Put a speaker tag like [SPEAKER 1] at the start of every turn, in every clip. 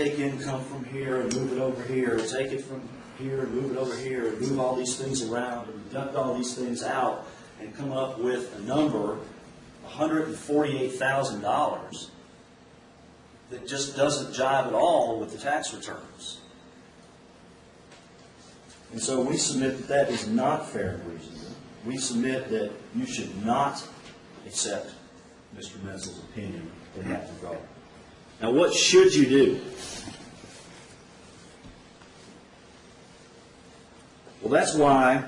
[SPEAKER 1] take income from here and move it over here, and take it from here and move it over here, and move all these things around, and deduct all these things out, and come up with a number, $148,000, that just doesn't jive at all with the tax returns. And so we submit that that is not fair and reasonable. We submit that you should not accept Mr. Menzel's opinion in that regard. Now, what should you do? Well, that's why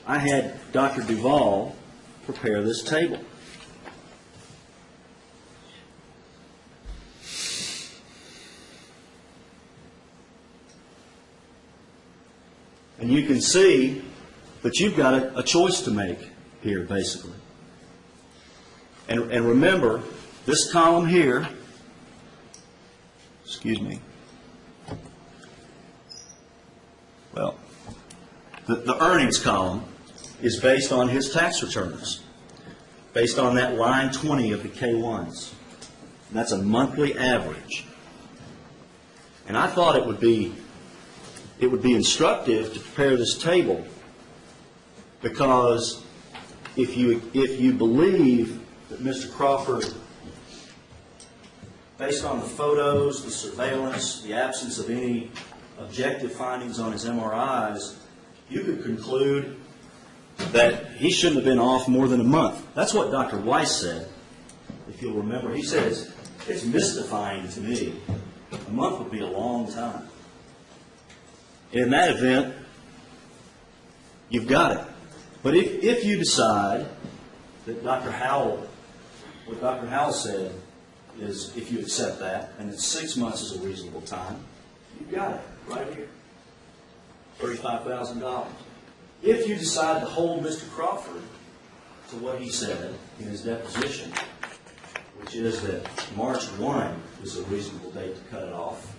[SPEAKER 1] I had Dr. Duvall prepare this table. And you can see that you've got a choice to make here, basically. And remember, this column here, excuse me, well, the earnings column is based on his tax returns, based on that line 20 of the K-1s. And that's a monthly average. And I thought it would be instructive to prepare this table, because if you believe that Mr. Crawford, based on the photos, the surveillance, the absence of any objective findings on his MRIs, you could conclude that he shouldn't have been off more than a month. That's what Dr. Weiss said, if you'll remember. He says, it's mystifying to me. A month would be a long time. In that event, you've got it. But if you decide that Dr. Howell, what Dr. Howell said is, if you accept that, and that 6 months is a reasonable time, you've got it right here, $35,000. If you decide to hold Mr. Crawford to what he said in his deposition, which is that March 1 is a reasonable date to cut it off,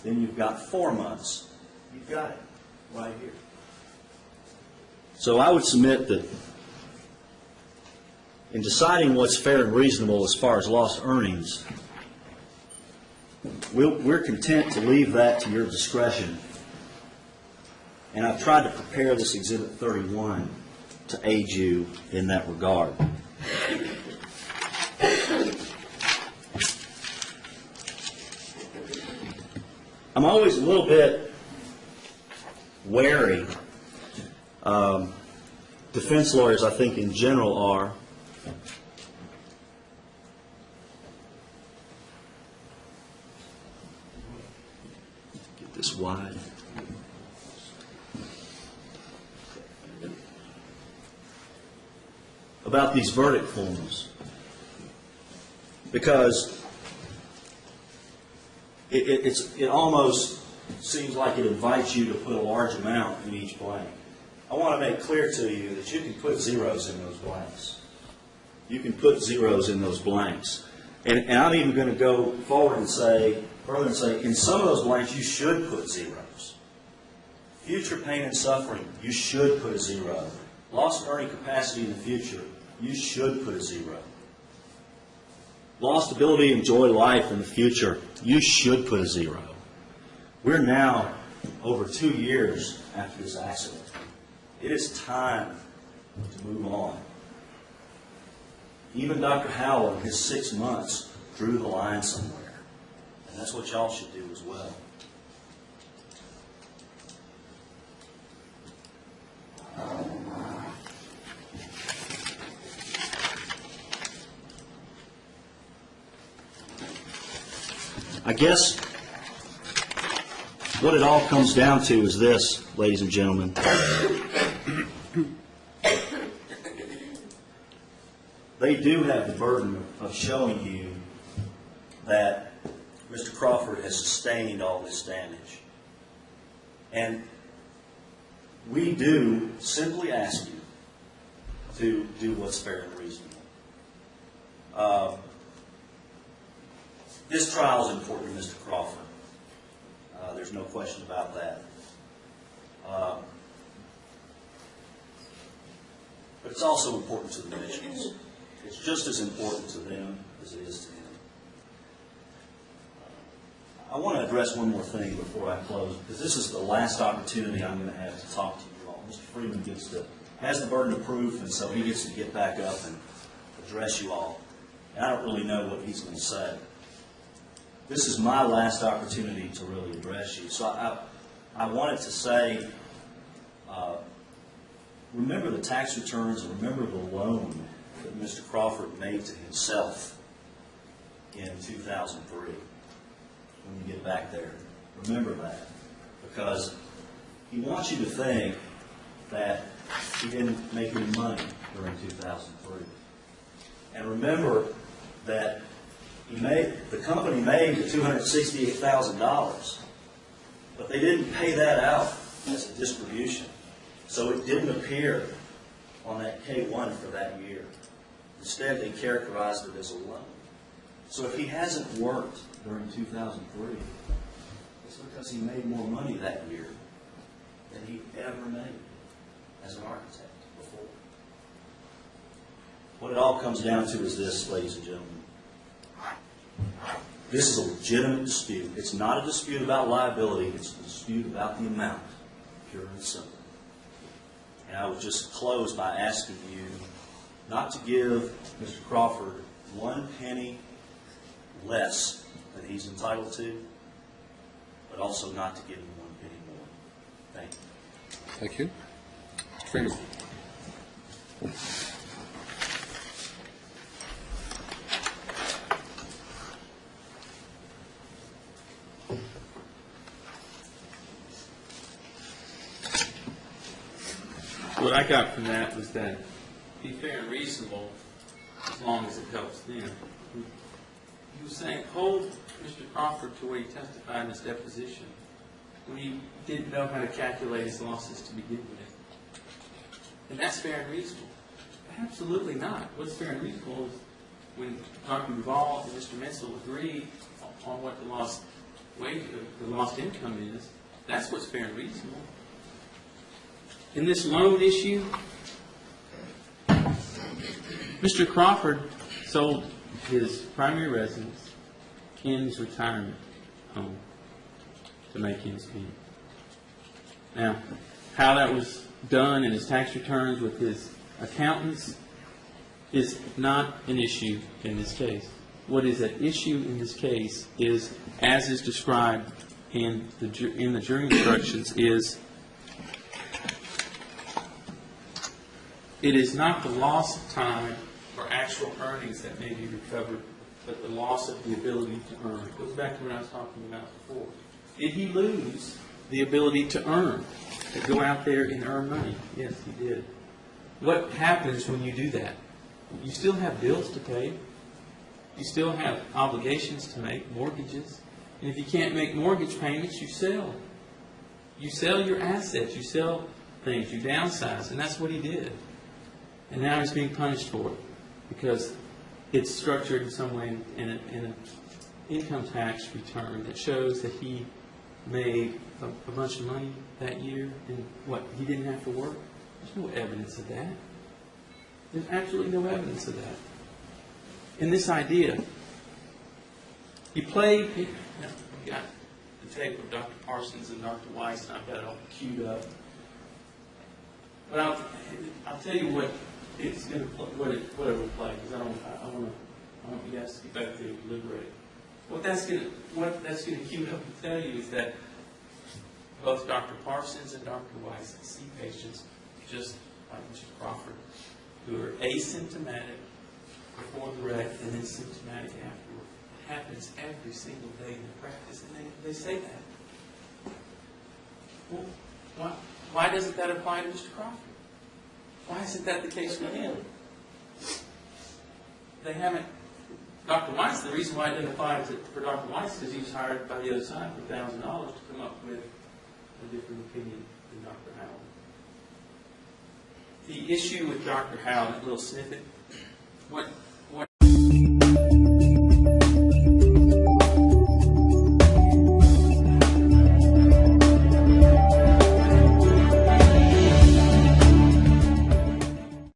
[SPEAKER 1] then you've got 4 months. You've got it right here. So I would submit that in deciding what's fair and reasonable as far as lost earnings, we're content to leave that to your discretion. And I've tried to prepare this Exhibit 31 to aid you in that regard. I'm always a little bit wary. Defense lawyers, I think, in general are. Get this wide. About these verdict forms, because it almost seems like it invites you to put a large amount in each blank. I want to make clear to you that you can put zeros in those blanks. You can put zeros in those blanks. And I'm even going to go forward and say, further and say, in some of those blanks you should put zeros. Future pain and suffering, you should put a zero. Lost earning capacity in the future, you should put a zero. Lost ability to enjoy life in the future, you should put a zero. We're now over 2 years after this accident. It is time to move on. Even Dr. Howell, in his 6 months, drew the line somewhere. And that's what y'all should do as well. I guess what it all comes down to is this, ladies and gentlemen. They do have the burden of showing you that Mr. Crawford has sustained all this damage. And we do simply ask you to do what's fair and reasonable. This trial is important to Mr. Crawford. There's no question about that. But it's also important to the Michigans. It's just as important to them as it is to him. I want to address one more thing before I close, because this is the last opportunity I'm going to have to talk to you all. Mr. Freeman has the burden of proof, and so he gets to get back up and address you all. And I don't really know what he's going to say. This is my last opportunity to really address you. So I wanted to say, remember the tax returns and remember the loan that Mr. Crawford made to himself in 2003. When you get back there, remember that, because he wants you to think that he didn't make any money during 2003. And remember that the company made $268,000, but they didn't pay that out as a distribution. So it didn't appear on that K-1 for that year. Instead, they characterized it as a loan. So if he hasn't worked during 2003, it's because he made more money that year than he ever made as an architect before. What it all comes down to is this, ladies and gentlemen. This is a legitimate dispute. It's not a dispute about liability. It's a dispute about the amount, pure and simple. And I would just close by asking you not to give Mr. Crawford 1 penny less than he's entitled to, but also not to give him 1 penny more. Thank you.
[SPEAKER 2] Thank you. Mr. Freeman.
[SPEAKER 3] What I got from that was that be fair and reasonable as long as it helps them. He was saying, hold Mr. Crawford to where he testified in his deposition when he didn't know how to calculate his losses to begin with. And that's fair and reasonable. Absolutely not. What's fair and reasonable is when Dr. Duvall and Mr. Menzel agreed on what the lost wage, the lost income is. That's what's fair and reasonable. In this loan issue, Mr. Crawford sold his primary residence in his retirement home to make ends meet. Now, how that was done in his tax returns with his accountants is not an issue in this case. What is at issue in this case is, as is described in the jury instructions, is it is not the loss of time or actual earnings that may be recovered, but the loss of the ability to earn. It goes back to what I was talking about before. Did he lose the ability to earn, to go out there and earn money? Yes, he did. What happens when you do that? You still have bills to pay. You still have obligations to make, mortgages. And if you can't make mortgage payments, you sell. You sell your assets. You sell things. You downsize. And that's what he did. And now he's being punished for it because it's structured in some way in an income tax return that shows that he made a bunch of money that year and what, he didn't have to work. There's no evidence of that. There's absolutely no evidence of that. And this idea, he played, we got the tape of Dr. Parsons and Dr. Weiss, and I've got it all queued up. But I'll tell you what it's going to what it will play, because I want you guys to get back there and deliberate. What that's going to queue up and tell you is that both Dr. Parsons and Dr. Weiss see patients just like Mr. Crawford who are asymptomatic before the wreck and then symptomatic afterward. It happens every single day in their practice, and they say that. Well, why doesn't that apply to Mr. Crawford? Why isn't that the case with him? They haven't. Dr. Weiss, the reason why it didn't apply for Dr. Weiss is because he was hired by the other side for $1,000 to come up with a different opinion than Dr. Howell. The issue with Dr. Howell, that little snippet, what